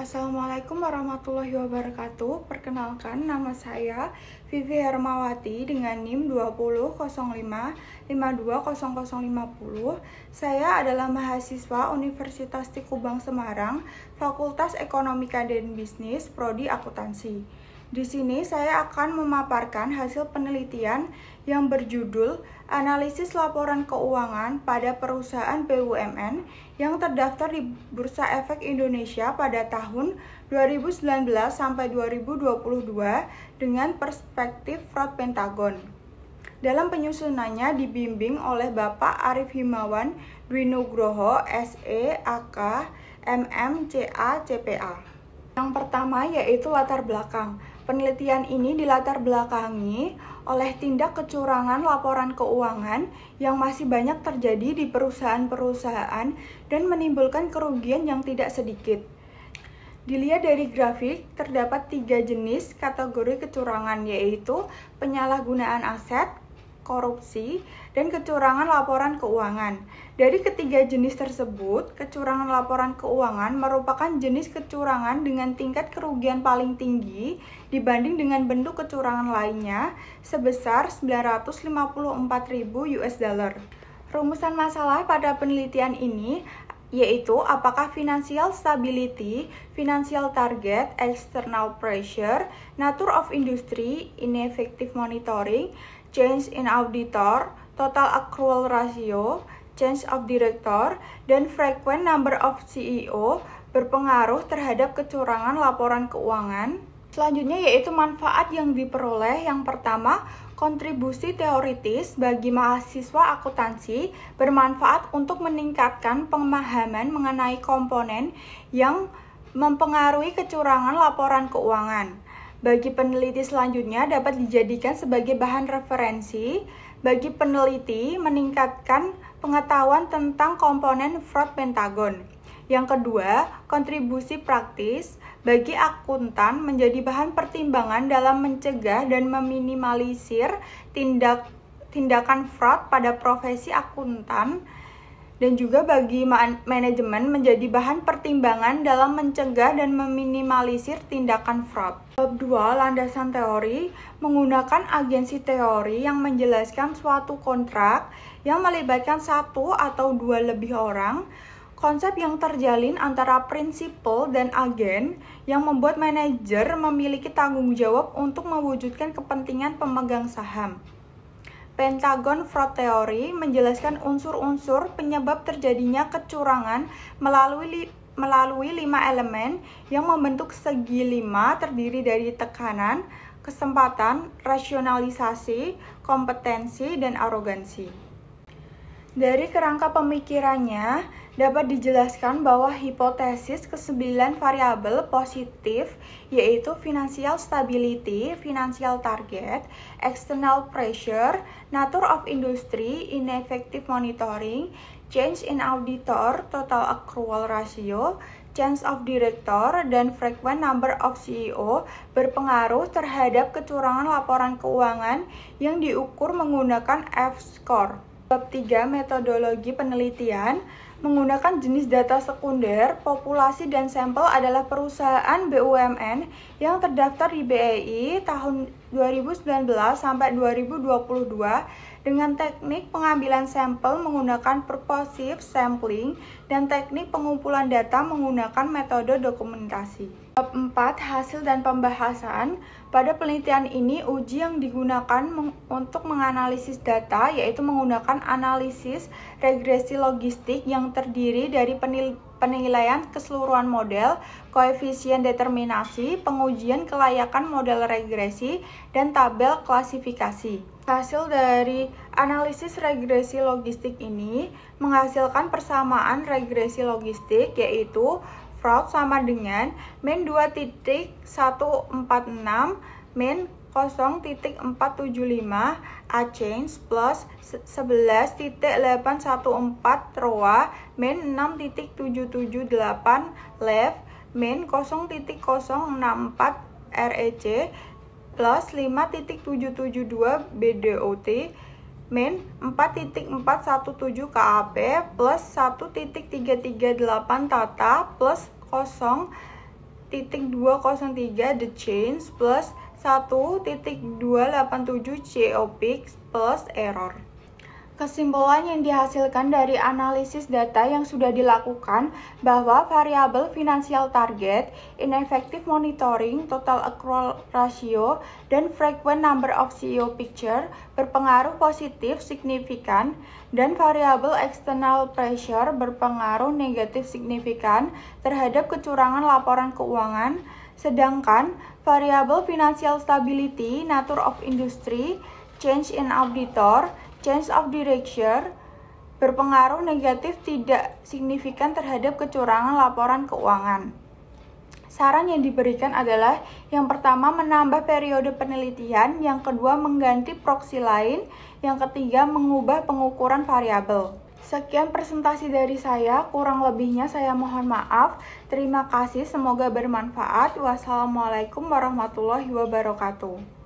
Assalamualaikum warahmatullahi wabarakatuh. Perkenalkan, nama saya Vivi Hermawati dengan NIM 2005520050. Saya adalah mahasiswa Universitas Tikubang Semarang, Fakultas Ekonomika dan Bisnis, Prodi Akuntansi. Di sini saya akan memaparkan hasil penelitian yang berjudul Analisis Laporan Keuangan pada Perusahaan BUMN yang terdaftar di Bursa Efek Indonesia pada tahun 2019 sampai 2022 dengan perspektif fraud Pentagon. Dalam penyusunannya dibimbing oleh Bapak Arif Himawan Dwi Nugroho, SE, AK, MM, CA, CPA. Yang pertama yaitu latar belakang. Penelitian ini dilatar belakangi oleh tindak kecurangan laporan keuangan yang masih banyak terjadi di perusahaan-perusahaan dan menimbulkan kerugian yang tidak sedikit. Dilihat dari grafik, terdapat 3 jenis kategori kecurangan, yaitu penyalahgunaan aset, korupsi, dan kecurangan laporan keuangan. Dari ketiga jenis tersebut, kecurangan laporan keuangan merupakan jenis kecurangan dengan tingkat kerugian paling tinggi dibanding dengan bentuk kecurangan lainnya sebesar 954.000 US dollar. Rumusan masalah pada penelitian ini yaitu apakah financial stability, financial target, external pressure, nature of industry, ineffective monitoring, change in auditor, total accrual ratio, change of director, dan frequent number of CEO berpengaruh terhadap kecurangan laporan keuangan. Selanjutnya yaitu manfaat yang diperoleh. Yang pertama, kontribusi teoritis bagi mahasiswa akuntansi bermanfaat untuk meningkatkan pemahaman mengenai komponen yang mempengaruhi kecurangan laporan keuangan. Bagi peneliti selanjutnya dapat dijadikan sebagai bahan referensi bagi peneliti meningkatkan pengetahuan tentang komponen fraud Pentagon. Yang kedua, kontribusi praktis bagi akuntan menjadi bahan pertimbangan dalam mencegah dan meminimalisir tindakan fraud pada profesi akuntan, dan juga bagi manajemen menjadi bahan pertimbangan dalam mencegah dan meminimalisir tindakan fraud. Bab 2, landasan teori, menggunakan agensi teori yang menjelaskan suatu kontrak yang melibatkan satu atau dua lebih orang. Konsep yang terjalin antara prinsipal dan agen yang membuat manajer memiliki tanggung jawab untuk mewujudkan kepentingan pemegang saham. Pentagon Fraud Theory menjelaskan unsur-unsur penyebab terjadinya kecurangan melalui 5 elemen yang membentuk segi 5 terdiri dari tekanan, kesempatan, rasionalisasi, kompetensi, dan arogansi. Dari kerangka pemikirannya, dapat dijelaskan bahwa hipotesis ke-9 variabel positif yaitu financial stability, financial target, external pressure, nature of industry, ineffective monitoring, change in auditor, total accrual ratio, change of director, dan frequent number of CEO berpengaruh terhadap kecurangan laporan keuangan yang diukur menggunakan F-score. Bab 3, metodologi penelitian, menggunakan jenis data sekunder, populasi dan sampel adalah perusahaan BUMN yang terdaftar di BEI tahun 2019 sampai 2022 dengan teknik pengambilan sampel menggunakan purposive sampling dan teknik pengumpulan data menggunakan metode dokumentasi. Bab 4, hasil dan pembahasan. Pada penelitian ini, uji yang digunakan untuk menganalisis data yaitu menggunakan analisis regresi logistik yang terdiri dari penilaian keseluruhan model, koefisien determinasi, pengujian kelayakan model regresi, dan tabel klasifikasi. Hasil dari analisis regresi logistik ini menghasilkan persamaan regresi logistik yaitu fraud sama dengan min 2.146 min 0.475 A change plus 11.814 ROA min 6.778 left min 0.064 REC plus 5.772 BDOT min 4.417 KAP plus 1.338 Tata plus 0 The change plus 1.287 geopics plus error. Kesimpulan yang dihasilkan dari analisis data yang sudah dilakukan bahwa variabel finansial target, ineffective monitoring, total accrual ratio, dan frequent number of CEO picture berpengaruh positif signifikan dan variabel external pressure berpengaruh negatif signifikan terhadap kecurangan laporan keuangan, sedangkan variabel financial stability, nature of industry, change in auditor, change of direction berpengaruh negatif tidak signifikan terhadap kecurangan laporan keuangan. Saran yang diberikan adalah yang pertama menambah periode penelitian, yang kedua mengganti proksi lain, yang ketiga mengubah pengukuran variabel. Sekian presentasi dari saya, kurang lebihnya saya mohon maaf. Terima kasih, semoga bermanfaat. Wassalamualaikum warahmatullahi wabarakatuh.